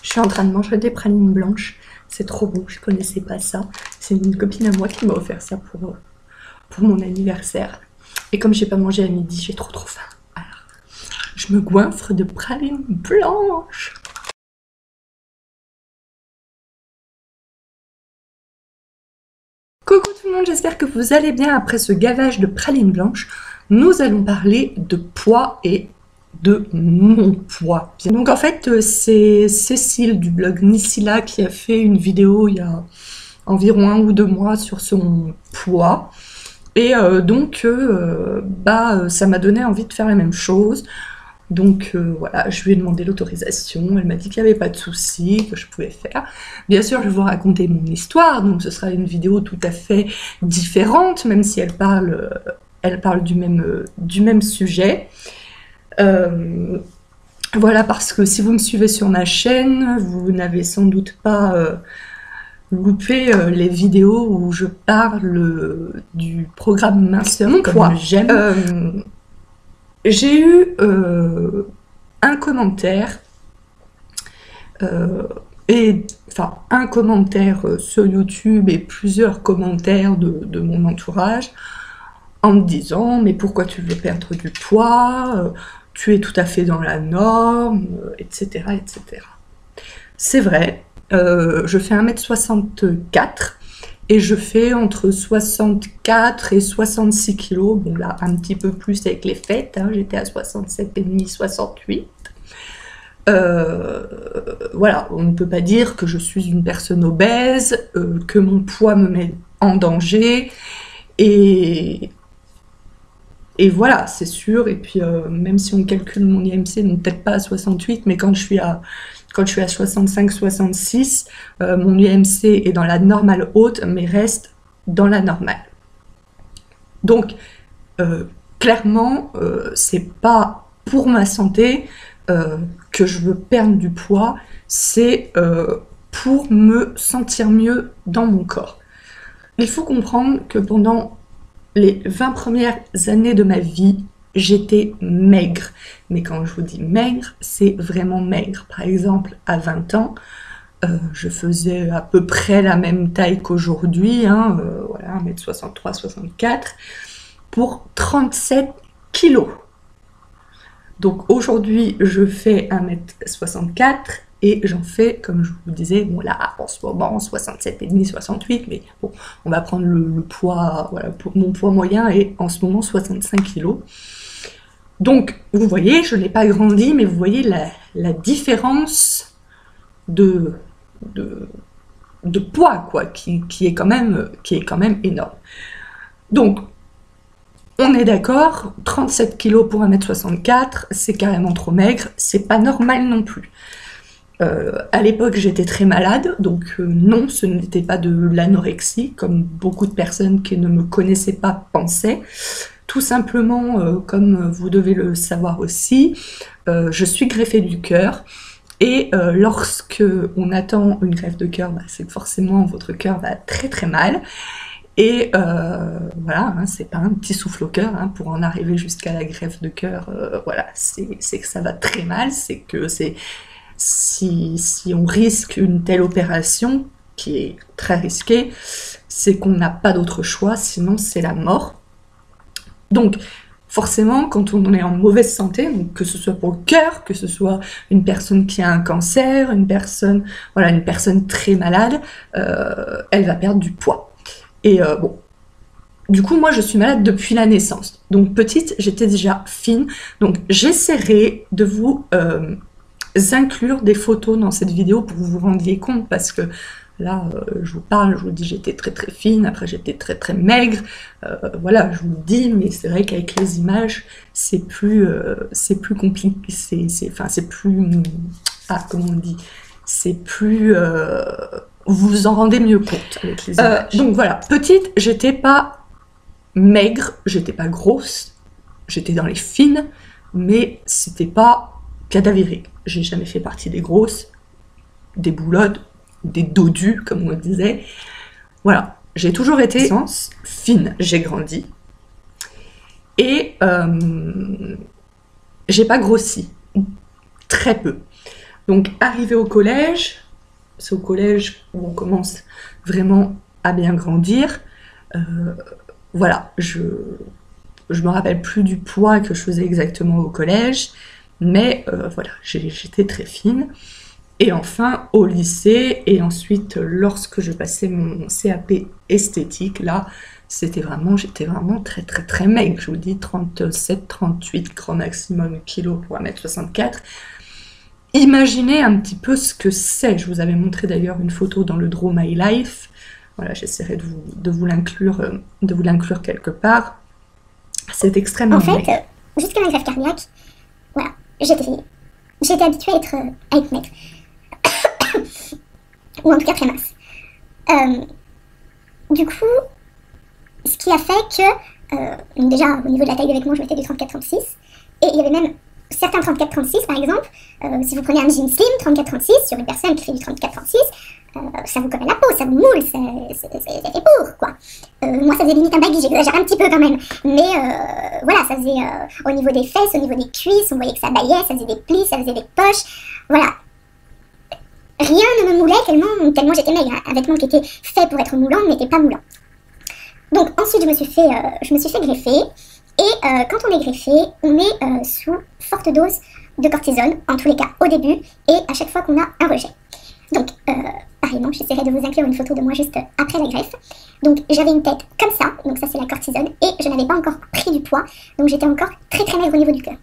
Je suis en train de manger des pralines blanches. C'est trop bon, je connaissais pas ça. C'est une copine à moi qui m'a offert ça pour mon anniversaire. Et comme j'ai pas mangé à midi, j'ai trop faim. Alors, je me goinfre de pralines blanches. Coucou tout le monde, j'espère que vous allez bien après ce gavage de pralines blanches. Nous allons parler de poids et de mon poids. Donc en fait, c'est Cécile du blog Nisila qui a fait une vidéo il y a environ 1 ou 2 mois sur son poids. Et ça m'a donné envie de faire la même chose. Donc voilà, je lui ai demandé l'autorisation, elle m'a dit qu'il n'y avait pas de souci, que je pouvais faire. Bien sûr, je vais vous raconter mon histoire, donc ce sera une vidéo tout à fait différente, même si elle parle du même sujet. Voilà, parce que si vous me suivez sur ma chaîne, vous n'avez sans doute pas loupé les vidéos où je parle du programme minceur comme j'aime. J'ai eu un commentaire, un commentaire sur YouTube et plusieurs commentaires de mon entourage en me disant « Mais pourquoi tu veux perdre du poids ? Tu es tout à fait dans la norme, etc. etc. » C'est vrai, je fais 1m64 et je fais entre 64 et 66 kg. Bon là, un petit peu plus avec les fêtes, hein, j'étais à 67,5, 68. Voilà, on ne peut pas dire que je suis une personne obèse, que mon poids me met en danger. Et voilà, c'est sûr. Et puis, même si on calcule mon IMC, donc peut-être pas à 68, mais quand je suis à 65-66, mon IMC est dans la normale haute, mais reste dans la normale. Donc, clairement, c'est pas pour ma santé que je veux perdre du poids, c'est pour me sentir mieux dans mon corps. Il faut comprendre que pendant les 20 premières années de ma vie, j'étais maigre. Mais quand je vous dis maigre, c'est vraiment maigre. Par exemple, à 20 ans, je faisais à peu près la même taille qu'aujourd'hui, hein, voilà, 1m63, 64, pour 37 kilos. Donc aujourd'hui, je fais 1m64 et j'en fais, comme je vous disais, bon là, en ce moment, 67,5, 68, mais bon, on va prendre le poids, voilà, pour mon poids moyen est en ce moment 65 kg. Donc, vous voyez, je n'ai pas grandi, mais vous voyez la différence de poids, quoi, qui est quand même énorme. Donc, on est d'accord, 37 kg pour 1m64, c'est carrément trop maigre, c'est pas normal non plus. À l'époque, j'étais très malade, donc non, ce n'était pas de l'anorexie, comme beaucoup de personnes qui ne me connaissaient pas pensaient. Tout simplement, comme vous devez le savoir aussi, je suis greffée du cœur, et lorsque on attend une greffe de cœur, c'est que forcément votre cœur va très très mal. Et voilà, hein, c'est pas un petit souffle au cœur, hein, pour en arriver jusqu'à la greffe de cœur, voilà, c'est que ça va très mal, c'est que si on risque une telle opération, qui est très risquée, c'est qu'on n'a pas d'autre choix, sinon c'est la mort. Donc, forcément, quand on est en mauvaise santé, donc que ce soit pour le cœur, que ce soit une personne qui a un cancer, une personne très malade, elle va perdre du poids. Et bon, du coup, moi, je suis malade depuis la naissance. Donc, petite, j'étais déjà fine. Donc, j'essaierai de vous inclure des photos dans cette vidéo pour que vous vous rendiez compte, parce que là, je vous parle, je vous dis j'étais très très fine, après j'étais très très maigre, voilà, je vous le dis, mais c'est vrai qu'avec les images, c'est plus compliqué, c'est plus, comment on dit, c'est plus, vous vous en rendez mieux compte avec les images. Donc voilà, petite, j'étais pas maigre, j'étais pas grosse, j'étais dans les fines, mais c'était pas cadavérique. J'ai jamais fait partie des grosses, des boulottes, des dodus, comme on disait. Voilà, j'ai toujours été fine, j'ai grandi. Et j'ai pas grossi, très peu. Donc, arrivé au collège, c'est au collège où on commence vraiment à bien grandir. Euh, voilà, je me rappelle plus du poids que je faisais exactement au collège, mais voilà, j'étais très fine. Et enfin au lycée, et ensuite lorsque je passais mon CAP esthétique, là, j'étais vraiment très très très maigre. Je vous dis 37-38 grand maximum kilos pour 1m64. Imaginez un petit peu ce que c'est. Je vous avais montré d'ailleurs une photo dans le Draw My Life. Voilà, j'essaierai de vous l'inclure quelque part. C'est extrêmement maigre. En fait, jusqu'à ma greffe cardiaque, voilà, j'étais habituée à être maigre. Ou en tout cas très mince. Du coup, ce qui a fait que, déjà au niveau de la taille des vêtements, je mettais du 34-36, et il y avait même certains 34-36 par exemple, si vous prenez un jean slim 34-36 sur une personne qui fait du 34-36, ça vous colle à la peau, ça vous moule, c'est fait pour quoi. Moi ça faisait limite un baggy, j'exagère un petit peu quand même, mais voilà, ça faisait au niveau des fesses, au niveau des cuisses, on voyait que ça baillait, ça faisait des plis, ça faisait des poches, voilà. Rien ne me moulait tellement j'étais maigre. Un vêtement qui était fait pour être moulant n'était pas moulant. Donc ensuite je me suis fait greffer. Et quand on est greffé, on est sous forte dose de cortisone, en tous les cas au début, et à chaque fois qu'on a un rejet. Donc pareillement, j'essaierai de vous inclure une photo de moi juste après la greffe. Donc j'avais une tête comme ça, donc ça c'est la cortisone, et je n'avais pas encore pris du poids, donc j'étais encore très très maigre au niveau du corps.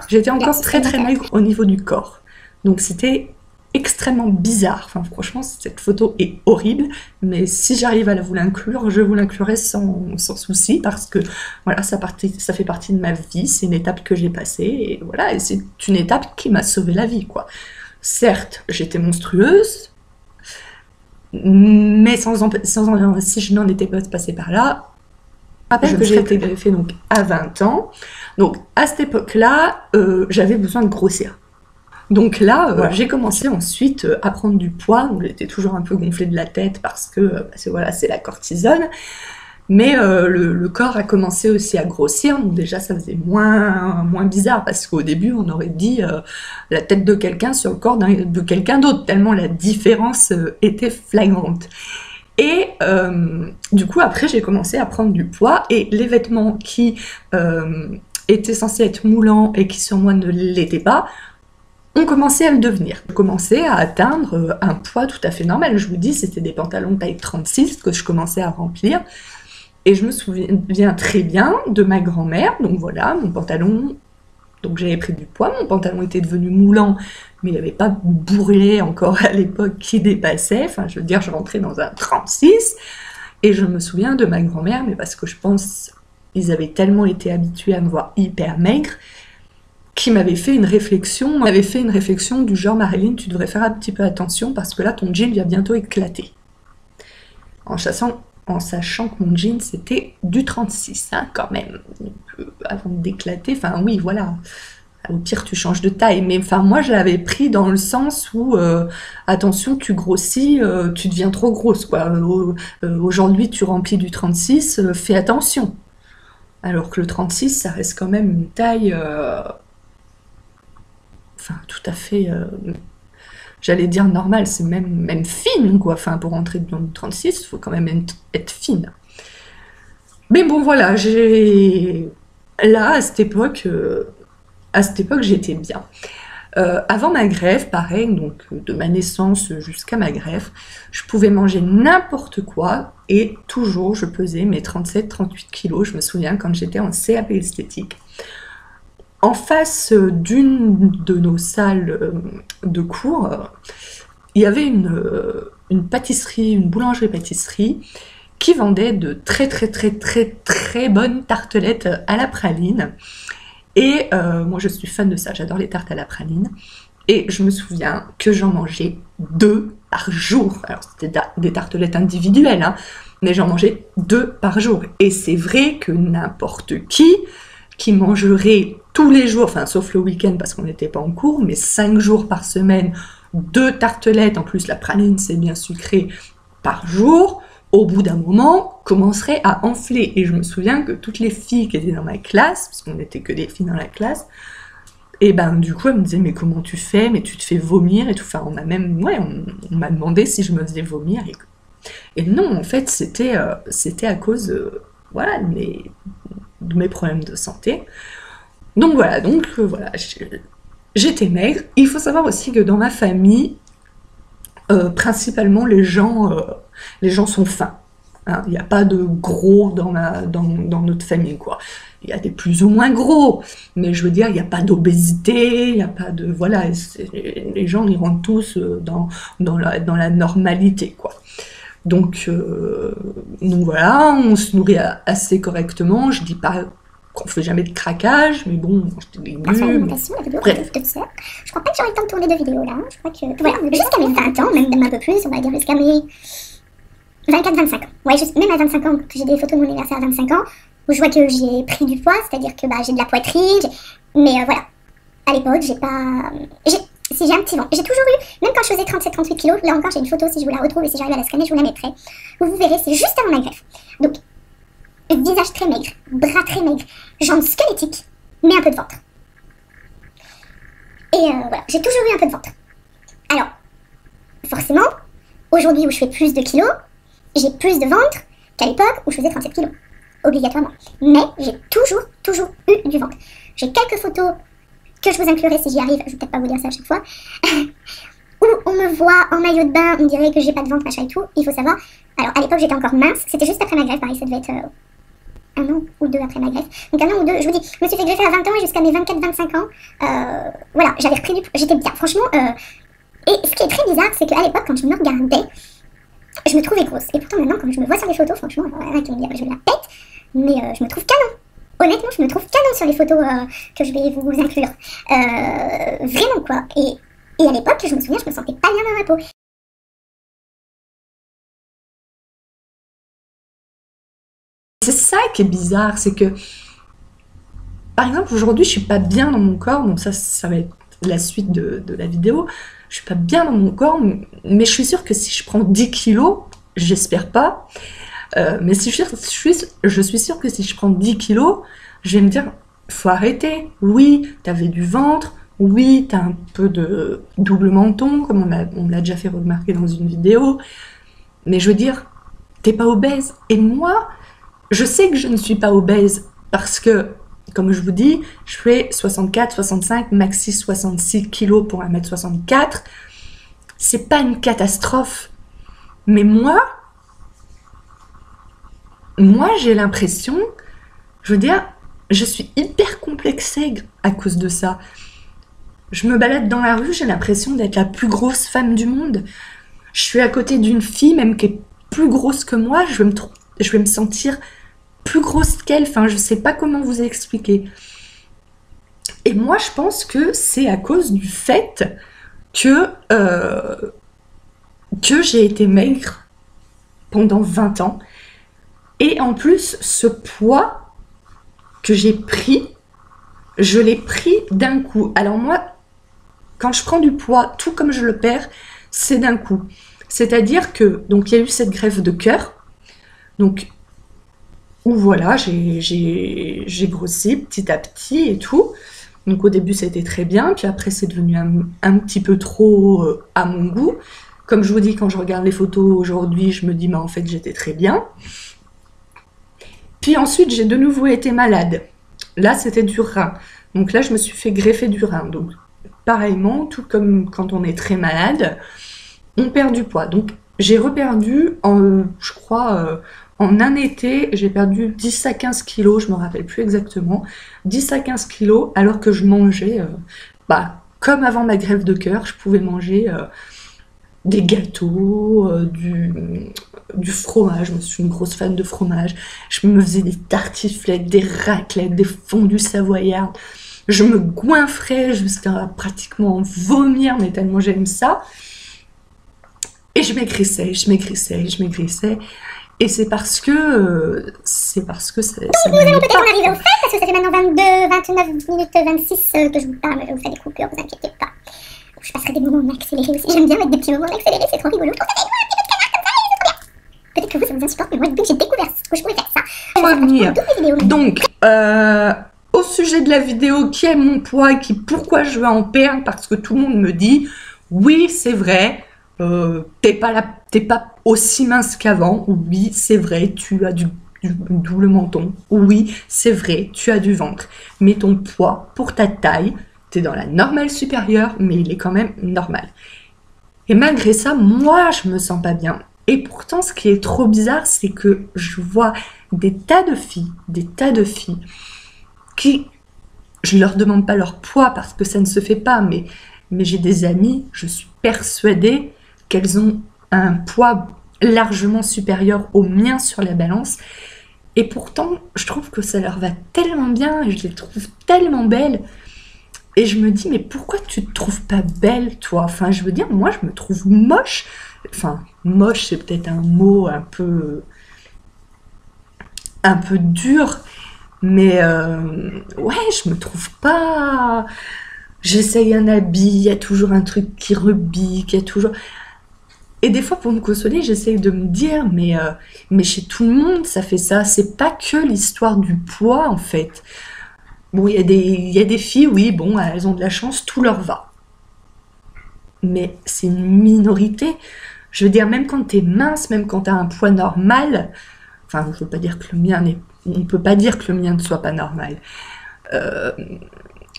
J'étais encore très très maigre au niveau du corps. Donc c'était extrêmement bizarre. Enfin, franchement, cette photo est horrible, mais si j'arrive à vous l'inclure, je vous l'inclurai sans souci, parce que voilà, ça fait partie de ma vie, c'est une étape que j'ai passée, et voilà, et c'est une étape qui m'a sauvé la vie, quoi. Certes, j'étais monstrueuse, mais si je n'en étais pas passée par là, je que j'ai été greffée donc à 20 ans. Donc à cette époque-là, j'avais besoin de grossir. Donc là, voilà, j'ai commencé ensuite à prendre du poids. Donc j'étais toujours un peu gonflée de la tête parce que voilà, c'est la cortisone. Mais le corps a commencé aussi à grossir. Donc déjà, ça faisait moins bizarre parce qu'au début, on aurait dit la tête de quelqu'un sur le corps de quelqu'un d'autre, tellement la différence était flagrante. Et du coup, après, j'ai commencé à prendre du poids, et les vêtements qui étaient censés être moulants et qui sur moi ne l'étaient pas, ont commencé à le devenir. J'ai commencé à atteindre un poids tout à fait normal. Je vous dis, c'était des pantalons taille 36 que je commençais à remplir. Et je me souviens très bien de ma grand-mère. Donc voilà, mon pantalon... Donc j'avais pris du poids, mon pantalon était devenu moulant, mais il n'y avait pas bourrelet encore à l'époque qui dépassait. Enfin, je veux dire, je rentrais dans un 36. Et je me souviens de ma grand-mère, mais parce que je pense qu'ils avaient tellement été habitués à me voir hyper maigre, qui m'avait fait une réflexion. Du genre, Marilyn, tu devrais faire un petit peu attention parce que là, ton jean va bientôt éclater. En sachant que mon jean, c'était du 36, hein, quand même. Donc, avant d'éclater, enfin oui, voilà. Au pire, tu changes de taille. Mais enfin, moi, je l'avais pris dans le sens où, attention, tu grossis, tu deviens trop grosse, quoi. Aujourd'hui, tu remplis du 36, fais attention. Alors que le 36, ça reste quand même une taille... Enfin, tout à fait, j'allais dire normal, c'est même fine, quoi. Enfin, pour rentrer dans le 36, il faut quand même être fine. Mais bon, voilà, là, à cette époque, j'étais bien. Avant ma greffe, pareil, donc de ma naissance jusqu'à ma greffe, je pouvais manger n'importe quoi, et toujours, je pesais mes 37-38 kilos. Je me souviens quand j'étais en CAP esthétique. En face d'une de nos salles de cours, il y avait une pâtisserie, une boulangerie-pâtisserie qui vendait de très très très très très bonnes tartelettes à la praline. Et moi je suis fan de ça, j'adore les tartes à la praline. Et je me souviens que j'en mangeais 2 par jour. Alors c'était des tartelettes individuelles, hein, mais j'en mangeais 2 par jour. Et c'est vrai que n'importe qui mangerait tous les jours, enfin sauf le week-end parce qu'on n'était pas en cours, mais 5 jours par semaine, 2 tartelettes, en plus la praline c'est bien sucré, par jour, au bout d'un moment, commencerait à enfler. Et je me souviens que toutes les filles qui étaient dans ma classe, parce qu'on n'était que des filles dans la classe, Et ben du coup, elle me disait, mais comment tu fais? Mais tu te fais vomir et tout. Enfin, on a même, ouais, on m'a demandé si je me faisais vomir. Et non, en fait, c'était à cause, voilà, de mes problèmes de santé. Donc voilà, voilà, j'étais maigre. Il faut savoir aussi que dans ma famille, principalement, les gens sont fins. Hein. Il n'y a pas de gros dans notre famille, quoi. Il y a des plus ou moins gros, mais je veux dire, il n'y a pas d'obésité, il n'y a pas de... Voilà, les gens, ils rentrent tous dans la normalité, quoi. Donc voilà, on se nourrit assez correctement. Je dis pas qu'on fait jamais de craquage, mais bon, on mange des légumes. Sur l'alimentation, la vidéo de tout ça. Je crois pas que j'aurai le temps de tourner de vidéos là. Je crois que. Voilà, jusqu'à mes 20 ans, même un peu plus, on va dire jusqu'à mes 24-25 ans. Ouais, même à 25 ans, que j'ai des photos de mon anniversaire à 25 ans, où je vois que j'ai pris du poids, c'est-à-dire que j'ai de la poitrine, mais voilà. À l'époque, j'ai pas. Si j'ai un petit ventre. J'ai toujours eu, même quand je faisais 37-38 kilos, là encore j'ai une photo, si je vous la retrouve et si j'arrive à la scanner, je vous la mettrai. Où vous verrez, c'est juste avant ma greffe. Donc, visage très maigre, bras très maigres, jambes squelettiques, mais un peu de ventre. Et voilà, j'ai toujours eu un peu de ventre. Alors, forcément, aujourd'hui où je fais plus de kilos, j'ai plus de ventre qu'à l'époque où je faisais 37 kilos. Obligatoirement. Mais j'ai toujours eu du ventre. J'ai quelques photos que je vous inclurai si j'y arrive, je vais peut-être pas vous dire ça à chaque fois, où on me voit en maillot de bain, on dirait que j'ai pas de ventre, machin et tout. Il faut savoir, alors à l'époque j'étais encore mince, c'était juste après ma greffe, pareil, ça devait être un an ou deux après ma greffe. Donc un an ou deux, je vous dis, je me suis fait greffer à 20 ans et jusqu'à mes 24-25 ans, voilà, j'avais repris du poids, j'étais bien, franchement. Et ce qui est très bizarre, c'est qu'à l'époque, quand je me regardais, je me trouvais grosse. Et pourtant maintenant, quand je me vois sur les photos, franchement, alors, qui me dit, je la pète, mais je me trouve canon. Honnêtement, je me trouve canon sur les photos que je vais vous inclure. Vraiment, quoi. Et à l'époque, je me souviens, je me sentais pas bien dans ma peau. C'est ça qui est bizarre, c'est que, par exemple, aujourd'hui, je suis pas bien dans mon corps, donc ça va être la suite de la vidéo. Je suis pas bien dans mon corps, mais je suis sûre que si je prends 10 kilos, j'espère pas, mais si je suis sûre que si je prends 10 kilos, je vais me dire, faut arrêter. Oui, t'avais du ventre, oui, t'as un peu de double menton, comme on l'a déjà fait remarquer dans une vidéo, mais je veux dire, t'es pas obèse. Et moi, je sais que je ne suis pas obèse, parce que, comme je vous dis, je fais 64, 65, maxi 66 kilos pour 1m64. C'est pas une catastrophe. Mais moi j'ai l'impression, je veux dire, je suis hyper complexée à cause de ça. Je me balade dans la rue, j'ai l'impression d'être la plus grosse femme du monde. Je suis à côté d'une fille, même qui est plus grosse que moi, je vais me sentir plus grosse qu'elle. Enfin, je sais pas comment vous expliquer. Et moi, je pense que c'est à cause du fait que j'ai été maigre pendant 20 ans. Et en plus, ce poids que j'ai pris, je l'ai pris d'un coup. Alors moi, quand je prends du poids, tout comme je le perds, c'est d'un coup. C'est-à-dire que, donc il y a eu cette greffe de cœur, donc où voilà, j'ai grossi petit à petit et tout. Donc au début c'était très bien, puis après c'est devenu un petit peu trop à mon goût. Comme je vous dis, quand je regarde les photos aujourd'hui, je me dis, mais en fait j'étais très bien. Puis ensuite j'ai de nouveau été malade. Là c'était du rein. Donc là je me suis fait greffer du rein. Donc pareillement, tout comme quand on est très malade, on perd du poids. Donc j'ai reperdu, je crois, en un été, j'ai perdu 10 à 15 kilos, je me rappelle plus exactement, 10 à 15 kilos, alors que je mangeais, comme avant ma greffe de cœur, je pouvais manger des gâteaux, du fromage. Je suis une grosse fan de fromage. Je me faisais des tartiflettes, des raclettes, des fondus savoyards. Je me goinfrais jusqu'à pratiquement vomir, mais tellement j'aime ça. Et je maigrissais. Et c'est parce que ça nous allons peut-être en arriver au fait, parce que ça fait maintenant 29 minutes 26 que je vous parle, mais je vous fais des coupures, vous inquiétez pas. Je passerai des moments accélérés aussi, j'aime bien mettre des petits moments accélérés, c'est trop rigolo. Je trouve ça rigolo, un petit peu de canard comme ça, c'est trop bien. Peut-être que vous, ça vous insupporte, mais moi, depuis que j'ai découvert que je pouvais faire ça, Donc, au sujet de la vidéo qui aime mon poids, pourquoi je veux en perdre, parce que tout le monde me dit, oui, c'est vrai, t'es pas aussi mince qu'avant, oui, c'est vrai, tu as du double menton, oui, c'est vrai, tu as du ventre, mais ton poids, pour ta taille, t'es dans la normale supérieure, mais il est quand même normal. Et malgré ça, moi, je me sens pas bien. Et pourtant, ce qui est trop bizarre, c'est que je vois des tas de filles qui, je leur demande pas leur poids parce que ça ne se fait pas, mais j'ai des amies, je suis persuadée qu'elles ont un poids largement supérieur au mien sur la balance. Et pourtant, je trouve que ça leur va tellement bien et je les trouve tellement belles. Et je me dis, mais pourquoi tu te trouves pas belle, toi? Enfin, je veux dire, moi, je me trouve moche. Enfin, moche, c'est peut-être un mot un peu dur, mais ouais, je me trouve pas. J'essaye un habit, il y a toujours un truc qui rebique, il y a toujours. Et des fois, pour me consoler, j'essaye de me dire, mais chez tout le monde, ça fait ça. C'est pas que l'histoire du poids, en fait. Bon, il y a des filles, oui, bon, elles ont de la chance, tout leur va. Mais c'est une minorité. Je veux dire, même quand t'es mince, même quand t'as un poids normal, enfin, je veux pas dire que le mien n'est... On peut pas dire que le mien ne soit pas normal. Euh,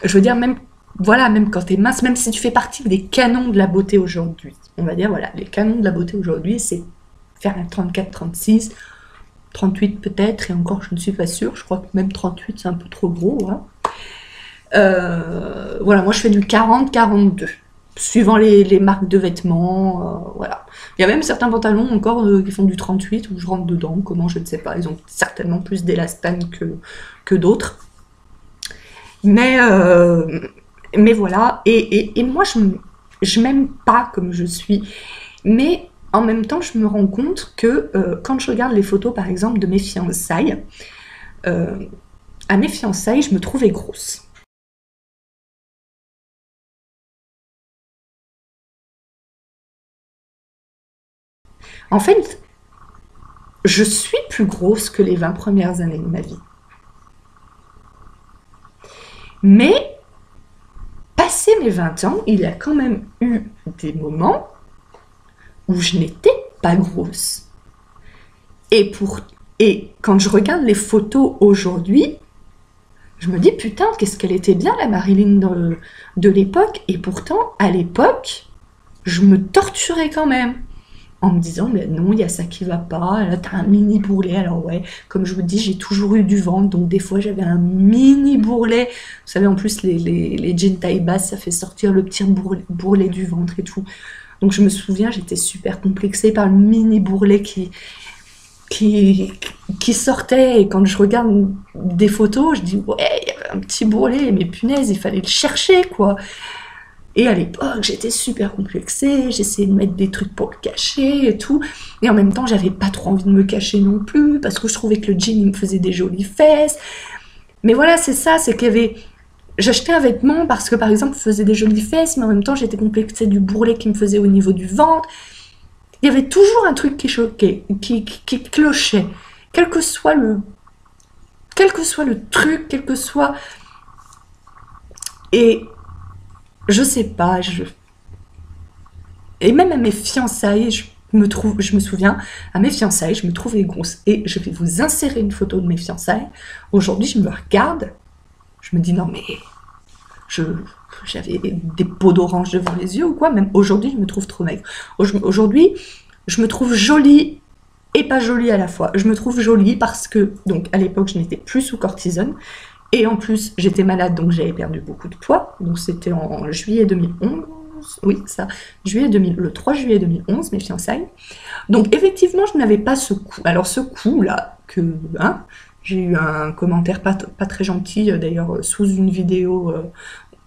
je veux dire, même, voilà, même quand t'es mince, même si tu fais partie des canons de la beauté aujourd'hui, on va dire, voilà, les canons de la beauté aujourd'hui, c'est faire un 34, 36, 38 peut-être, et encore, je ne suis pas sûre, je crois que même 38, c'est un peu trop gros, hein. Voilà, moi je fais du 40, 42, suivant les marques de vêtements, voilà. Il y a même certains pantalons encore qui font du 38 où je rentre dedans, comment je ne sais pas, ils ont certainement plus d'élastane que d'autres. Mais voilà, et moi je m'aime pas comme je suis, mais en même temps je me rends compte que quand je regarde les photos par exemple de mes fiançailles, à mes fiançailles je me trouvais grosse. En fait, je suis plus grosse que les 20 premières années de ma vie. Mais, passé mes 20 ans, il y a quand même eu des moments où je n'étais pas grosse. Et quand je regarde les photos aujourd'hui, je me dis, putain, qu'est-ce qu'elle était bien, la Marilyn de l'époque. Et pourtant, à l'époque, je me torturais quand même. En me disant, mais non, il y a ça qui va pas, là t'as un mini bourrelet, alors ouais, comme je vous dis, j'ai toujours eu du ventre, donc des fois j'avais un mini bourrelet, vous savez, en plus les jeans taille basse, ça fait sortir le petit bourrelet du ventre et tout, donc je me souviens, j'étais super complexée par le mini bourrelet qui sortait, et quand je regarde des photos, je dis, ouais, il y avait un petit bourrelet, mais punaise, il fallait le chercher, quoi. Et à l'époque, j'étais super complexée, j'essayais de mettre des trucs pour le cacher et tout. Et en même temps, j'avais pas trop envie de me cacher non plus, parce que je trouvais que le jean, il me faisait des jolies fesses. Mais voilà, c'est ça, c'est qu'il y avait... J'achetais un vêtement parce que, par exemple, il faisait des jolies fesses, mais en même temps, j'étais complexée du bourrelet qui me faisait au niveau du ventre. Il y avait toujours un truc qui choquait, qui clochait. Quel que soit le truc, quel que soit... Et... Je sais pas, et même à mes fiançailles, je me souviens, à mes fiançailles, je me trouvais grosse. Et je vais vous insérer une photo de mes fiançailles. Aujourd'hui, je me regarde, je me dis non mais, j'avais des peaux d'orange devant les yeux ou quoi. Même aujourd'hui, je me trouve trop maigre. Aujourd'hui, je me trouve jolie et pas jolie à la fois. Je me trouve jolie parce que, donc à l'époque, je n'étais plus sous cortisone. Et en plus, j'étais malade, donc j'avais perdu beaucoup de poids. Donc c'était en juillet 2011. Oui, ça. Le 3 juillet 2011, mes fiançailles. Donc effectivement, je n'avais pas ce coup. Alors ce coup-là, j'ai eu un commentaire pas très gentil, d'ailleurs, sous une vidéo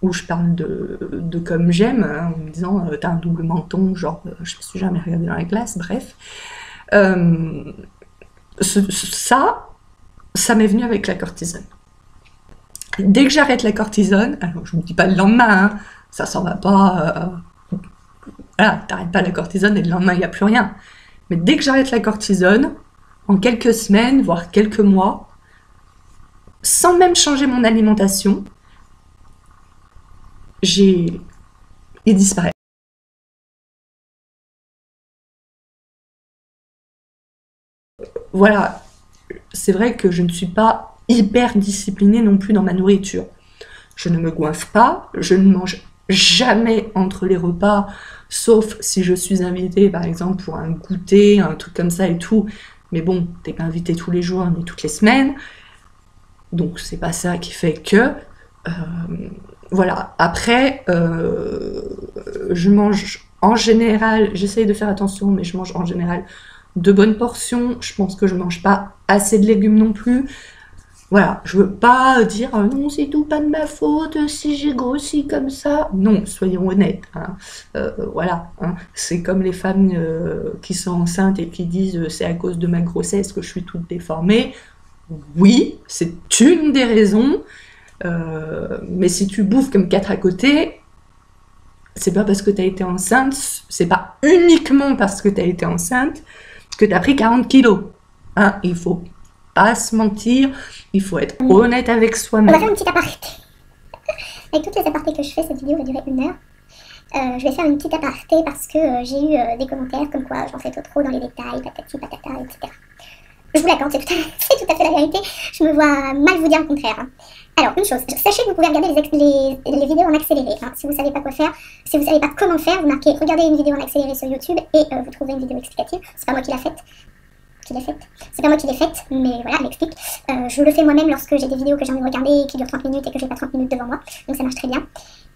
où je parle de comme j'aime, hein, en me disant t'as un double menton, genre je me suis jamais regardée dans la glace, bref. Ça m'est venu avec la cortisone. Dès que j'arrête la cortisone, alors je ne me dis pas le lendemain, hein, ça s'en va pas, voilà, t'arrêtes pas la cortisone et le lendemain il n'y a plus rien. Mais dès que j'arrête la cortisone, en quelques semaines, voire quelques mois, sans même changer mon alimentation, il disparaît. Voilà, c'est vrai que je ne suis pas hyper disciplinée non plus dans ma nourriture. Je ne me goinfre pas, je ne mange jamais entre les repas, sauf si je suis invitée, par exemple, pour un goûter, un truc comme ça et tout. Mais bon, t'es pas invité tous les jours ni toutes les semaines. Donc c'est pas ça qui fait que... voilà. Après, je mange en général, j'essaye de faire attention, mais je mange en général de bonnes portions. Je pense que je mange pas assez de légumes non plus. Voilà, je veux pas dire non, c'est tout pas de ma faute si j'ai grossi comme ça. Non, soyons honnêtes. Hein. Voilà, hein. C'est comme les femmes qui sont enceintes et qui disent c'est à cause de ma grossesse que je suis toute déformée. Oui, c'est une des raisons. Mais si tu bouffes comme 4 à côté, c'est pas parce que tu as été enceinte, c'est pas uniquement parce que tu as été enceinte que tu as pris 40 kilos. Hein, il faut pas se mentir, il faut être honnête avec On va soi-même. faire une petite aparté. Avec toutes les apartés que je fais, cette vidéo va durer 1 heure. Je vais faire une petite aparté parce que j'ai eu des commentaires comme quoi j'en fais trop dans les détails, patati patata, etc. Je vous l'accorde, c'est tout à fait la vérité. Je me vois mal vous dire le contraire. Hein. Alors, une chose, sachez que vous pouvez regarder les vidéos en accéléré. Hein. Si vous ne savez pas quoi faire, si vous ne savez pas comment faire, vous marquez « Regardez une vidéo en accéléré sur YouTube » et vous trouvez une vidéo explicative. C'est pas moi qui l'ai faite. C'est pas moi qui l'ai faite, mais voilà, elle explique. Je le fais moi-même lorsque j'ai des vidéos que j'ai envie de regarder qui durent 30 minutes et que j'ai pas 30 minutes devant moi. Donc ça marche très bien.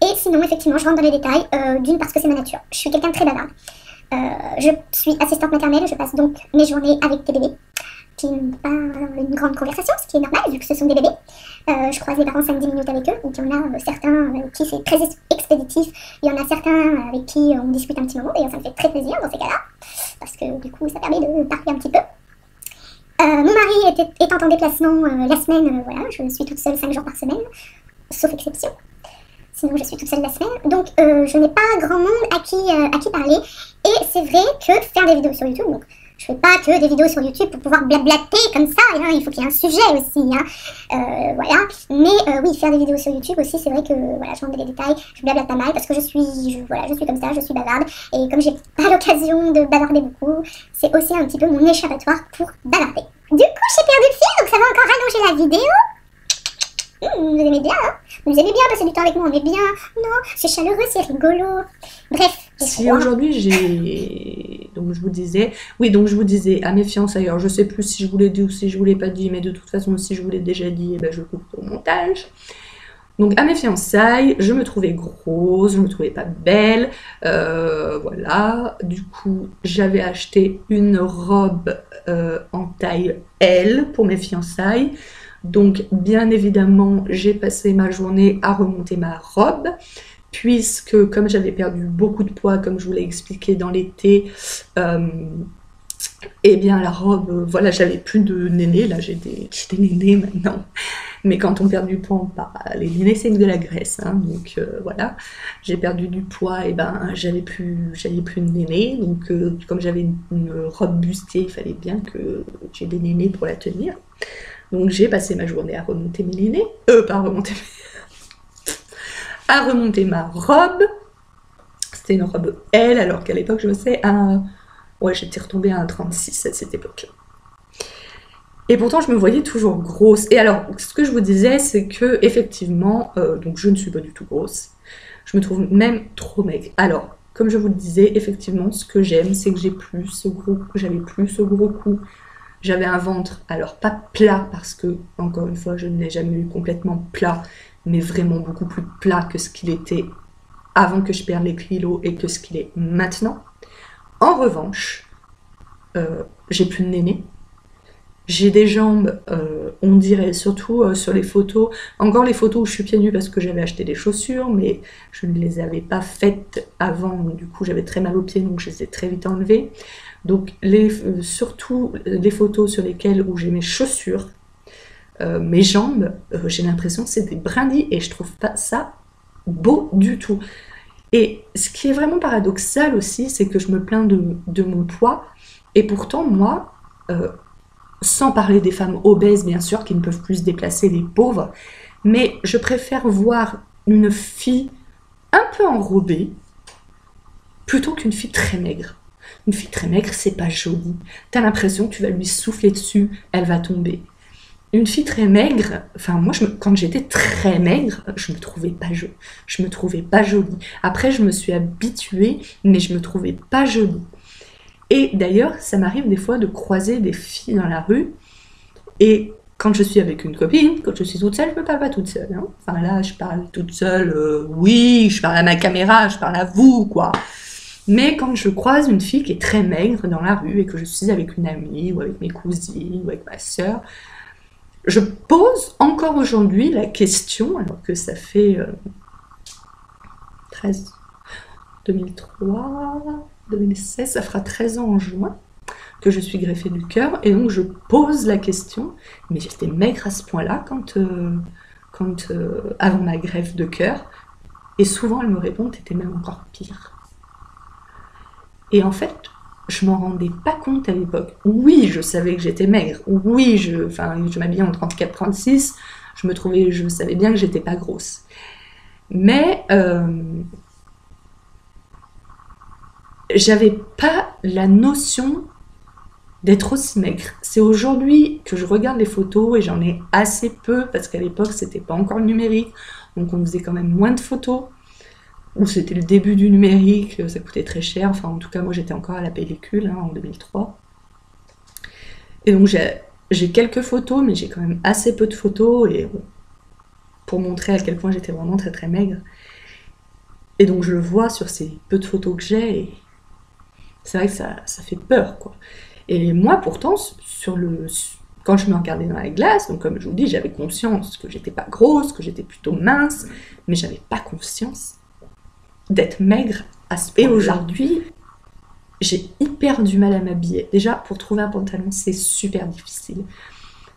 Et sinon, effectivement, je rentre dans les détails. D'une, parce que c'est ma nature. Je suis quelqu'un de très bavarde. Je suis assistante maternelle, je passe donc mes journées avec des bébés qui n'ont pas une grande conversation, ce qui est normal vu que ce sont des bébés. Je croise les parents 5-10 minutes avec eux, donc il y en a certains avec qui c'est très expéditif, il y en a certains avec qui on discute un petit moment, d'ailleurs ça me fait très plaisir dans ces cas-là, parce que du coup ça permet de parler un petit peu. Mon mari étant en déplacement la semaine, voilà, je suis toute seule 5 jours par semaine, sauf exception. Sinon, je suis toute seule la semaine. Donc, je n'ai pas grand monde à qui parler. Et c'est vrai que faire des vidéos sur YouTube, donc je fais pas que des vidéos sur YouTube pour pouvoir blablater comme ça. Hein, il faut qu'il y ait un sujet aussi. Hein, voilà. Mais oui, faire des vidéos sur YouTube aussi, c'est vrai que voilà, je rentre dans les détails. Je blablate pas mal parce que je suis comme ça, je suis bavarde. Et comme j'ai pas l'occasion de bavarder beaucoup, c'est aussi un petit peu mon échappatoire pour bavarder. Du coup, j'ai perdu le fil, donc ça va encore rallonger la vidéo. Vous aimez bien, hein? Vous aimez bien passer du temps avec moi, on est bien. Non, c'est chaleureux, c'est rigolo. Bref. Si aujourd'hui j'ai... Donc je vous disais à mes fiançailles, alors je sais plus si je vous l'ai dit ou si je vous l'ai pas dit, mais de toute façon si je vous l'ai déjà dit, eh ben, je coupe au montage. Donc à mes fiançailles, je me trouvais grosse, je me trouvais pas belle, voilà. Du coup, j'avais acheté une robe en taille L pour mes fiançailles. Donc bien évidemment, j'ai passé ma journée à remonter ma robe, puisque comme j'avais perdu beaucoup de poids, comme je vous l'ai expliqué dans l'été, et bien la robe, voilà, j'avais plus de nénés, là j'ai des nénés maintenant. Mais quand on perd du poids, les nénés c'est de la graisse, hein, donc voilà. J'ai perdu du poids, et ben j'avais plus de nénés, donc comme j'avais une robe bustier, il fallait bien que j'ai des nénés pour la tenir. Donc j'ai passé ma journée à remonter mes nénés, à remonter ma robe. C'était une robe L, alors qu'à l'époque je me sais ouais, j'étais retombée à un 36 à cette époque. Et pourtant je me voyais toujours grosse. Et alors ce que je vous disais, c'est que effectivement, donc je ne suis pas du tout grosse. Je me trouve même trop maigre. Alors comme je vous le disais, effectivement, ce que j'aime, c'est que j'avais plus ce gros cou. J'avais un ventre, alors pas plat, parce que, encore une fois, je ne l'ai jamais eu complètement plat, mais vraiment beaucoup plus plat que ce qu'il était avant que je perde les kilos et que ce qu'il est maintenant. En revanche, j'ai plus de néné. J'ai des jambes, on dirait, surtout sur les photos, encore les photos où je suis pieds nus parce que j'avais acheté des chaussures, mais je ne les avais pas faites avant, du coup j'avais très mal aux pieds, donc je les ai très vite enlevées. Donc surtout les photos sur lesquelles où j'ai mes chaussures, mes jambes, j'ai l'impression que c'est des brindilles et je trouve pas ça beau du tout. Et ce qui est vraiment paradoxal aussi, c'est que je me plains de mon poids, et pourtant moi, Sans parler des femmes obèses, bien sûr, qui ne peuvent plus se déplacer, les pauvres. Mais je préfère voir une fille un peu enrobée plutôt qu'une fille très maigre. Une fille très maigre, c'est pas joli. T'as l'impression que tu vas lui souffler dessus, elle va tomber. Une fille très maigre, enfin moi quand j'étais très maigre, je me trouvais pas jolie. Après je me suis habituée, mais je me trouvais pas jolie. Et d'ailleurs, ça m'arrive des fois de croiser des filles dans la rue, et quand je suis avec une copine, quand je suis toute seule, je me parle pas toute seule. Hein. Enfin là, je parle toute seule, oui, je parle à ma caméra, je parle à vous, quoi. Mais quand je croise une fille qui est très maigre dans la rue et que je suis avec une amie ou avec mes cousines ou avec ma sœur, je pose encore aujourd'hui la question, alors que ça fait 2003, 2016, ça fera 13 ans en juin que je suis greffée du cœur, et donc je pose la question, mais j'étais maigre à ce point-là avant ma greffe de cœur, et souvent elle me répond, t'étais même encore pire. Et en fait, je m'en rendais pas compte à l'époque. Oui, je savais que j'étais maigre. Oui, je m'habillais en 34-36. Je savais bien que j'étais pas grosse. Mais j'avais pas la notion d'être aussi maigre. C'est aujourd'hui que je regarde les photos, et j'en ai assez peu parce qu'à l'époque c'était pas encore le numérique, donc on faisait quand même moins de photos. Ou c'était le début du numérique, ça coûtait très cher. Enfin, en tout cas, moi, j'étais encore à la pellicule en 2003. Et donc, j'ai quelques photos, mais j'ai quand même assez peu de photos, et pour montrer à quel point j'étais vraiment très très maigre. Et donc, je le vois sur ces peu de photos que j'ai, et c'est vrai que ça fait peur, quoi. Et moi, pourtant, quand je me regardais dans la glace, donc comme je vous dis, j'avais conscience que j'étais pas grosse, que j'étais plutôt mince, mais j'avais pas conscience d'être maigre à ce point. Et aujourd'hui, j'ai hyper du mal à m'habiller. Déjà, pour trouver un pantalon, c'est super difficile.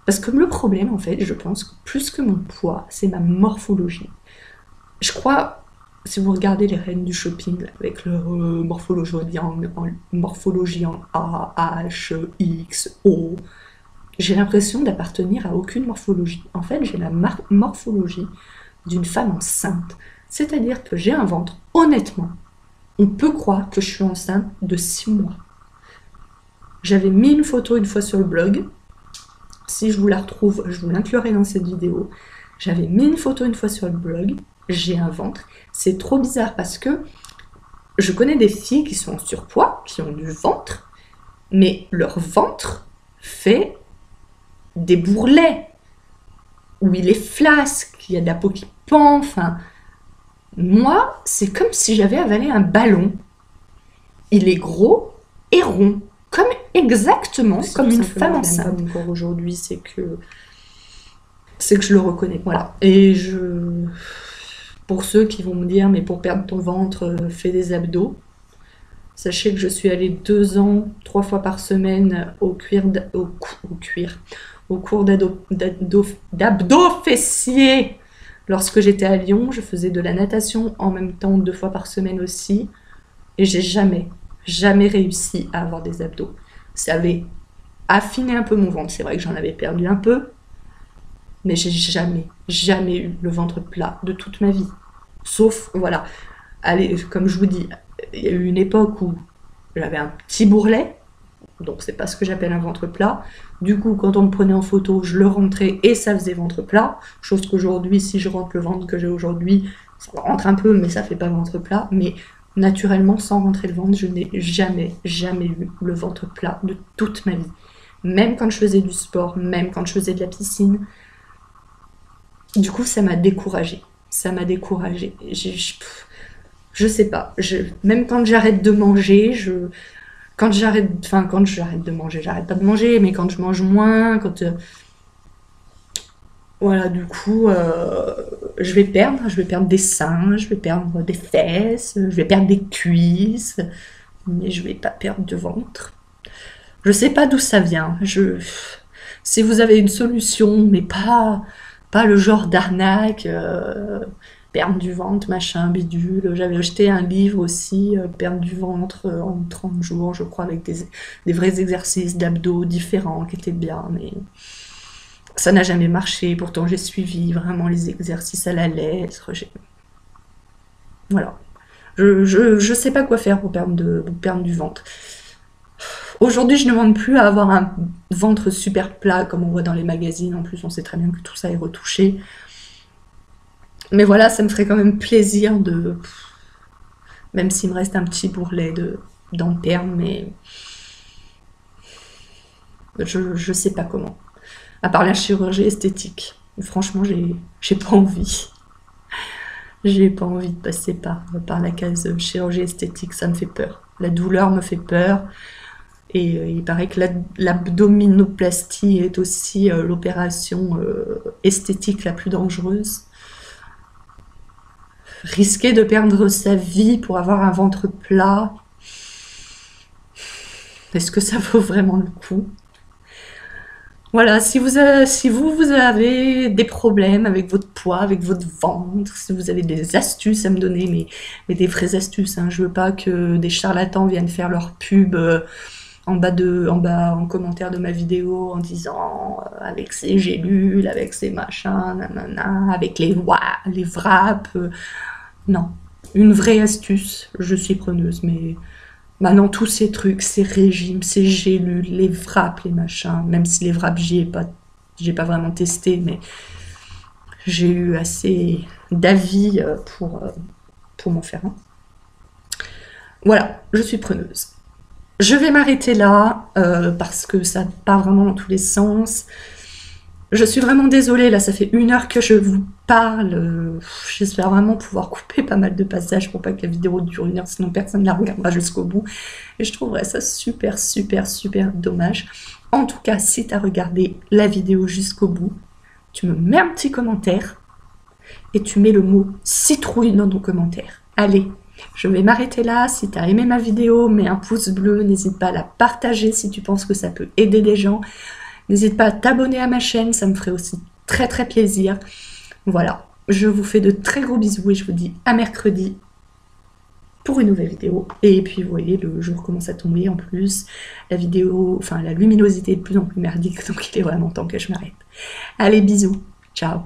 Parce que le problème, en fait, je pense que plus que mon poids, c'est ma morphologie. Je crois, si vous regardez les reines du shopping, là, avec leur morphologie en A, H, X, O, j'ai l'impression d'appartenir à aucune morphologie. En fait, j'ai la morphologie d'une femme enceinte. C'est-à-dire que j'ai un ventre, honnêtement, on peut croire que je suis enceinte de 6 mois. J'avais mis une photo une fois sur le blog. Si je vous la retrouve, je vous l'inclurai dans cette vidéo. J'avais mis une photo une fois sur le blog. J'ai un ventre. C'est trop bizarre parce que je connais des filles qui sont en surpoids, qui ont du ventre, mais leur ventre fait des bourrelets, où il est flasque, il y a de la peau qui pend, enfin... Moi, c'est comme si j'avais avalé un ballon. Il est gros et rond, exactement comme une femme enceinte. Mon corps aujourd'hui, c'est que je le reconnais. Voilà. Et pour ceux qui vont me dire, mais pour perdre ton ventre, fais des abdos. Sachez que je suis allée 2 ans, 3 fois par semaine au cours d'abdos fessiers. Lorsque j'étais à Lyon, je faisais de la natation en même temps 2 fois par semaine aussi, et j'ai jamais réussi à avoir des abdos. Ça avait affiné un peu mon ventre, c'est vrai que j'en avais perdu un peu, mais j'ai jamais eu le ventre plat de toute ma vie. Sauf, voilà, allez, comme je vous dis, il y a eu une époque où j'avais un petit bourrelet, donc c'est pas ce que j'appelle un ventre plat. Du coup, quand on me prenait en photo, je le rentrais et ça faisait ventre plat. Chose qu'aujourd'hui, si je rentre le ventre que j'ai aujourd'hui, ça rentre un peu, mais ça fait pas ventre plat. Mais naturellement, sans rentrer le ventre, je n'ai jamais eu le ventre plat de toute ma vie. Même quand je faisais du sport, même quand je faisais de la piscine. Du coup, ça m'a découragée. Je sais pas. Même quand j'arrête de manger, quand j'arrête de manger, j'arrête pas de manger, mais quand je mange moins, voilà, du coup, je vais perdre des seins, je vais perdre des fesses, je vais perdre des cuisses, mais je vais pas perdre de ventre. Je sais pas d'où ça vient. Si vous avez une solution, mais pas le genre d'arnaque, perdre du ventre, machin, bidule. J'avais acheté un livre aussi, perdre du ventre en 30 jours, je crois, avec des vrais exercices d'abdos différents qui étaient bien, mais ça n'a jamais marché. Pourtant, j'ai suivi vraiment les exercices à la lettre. Voilà. Je sais pas quoi faire pour perdre du ventre. Aujourd'hui, je ne demande plus à avoir un ventre super plat comme on voit dans les magazines. En plus, on sait très bien que tout ça est retouché. Mais voilà, ça me ferait quand même plaisir de... Même s'il me reste un petit bourrelet d'en perdre, mais... Je sais pas comment. À part la chirurgie esthétique. Franchement, j'ai pas envie. J'ai pas envie de passer par la case chirurgie esthétique, ça me fait peur. La douleur me fait peur. Et il paraît que l'abdominoplastie est aussi l'opération esthétique la plus dangereuse. Risquer de perdre sa vie pour avoir un ventre plat, est-ce que ça vaut vraiment le coup? Voilà, si vous avez des problèmes avec votre poids, avec votre ventre, si vous avez des astuces à me donner, mais des vraies astuces, hein, je veux pas que des charlatans viennent faire leur pub en commentaire de ma vidéo en disant avec ses gélules, avec ses machins, nanana, avec les wraps. Non, une vraie astuce, je suis preneuse, mais maintenant tous ces trucs, ces régimes, ces gélules, les wraps, les machins, même si les wraps j'ai pas vraiment testé, mais j'ai eu assez d'avis pour m'en faire un. Voilà, je suis preneuse. Je vais m'arrêter là, parce que ça part vraiment dans tous les sens. Je suis vraiment désolée, là ça fait 1 heure que je vous parle. J'espère vraiment pouvoir couper pas mal de passages pour pas que la vidéo dure 1 heure, sinon personne ne la regardera jusqu'au bout. Et je trouverais ça super, super, super dommage. En tout cas, si tu as regardé la vidéo jusqu'au bout, tu me mets un petit commentaire et tu mets le mot citrouille dans ton commentaire. Allez, je vais m'arrêter là. Si tu as aimé ma vidéo, mets un pouce bleu. N'hésite pas à la partager si tu penses que ça peut aider des gens. N'hésite pas à t'abonner à ma chaîne, ça me ferait aussi très très plaisir. Voilà, je vous fais de très gros bisous et je vous dis à mercredi pour une nouvelle vidéo. Et puis vous voyez, le jour commence à tomber en plus. La luminosité est de plus en plus merdique, donc il est vraiment temps que je m'arrête. Allez, bisous, ciao.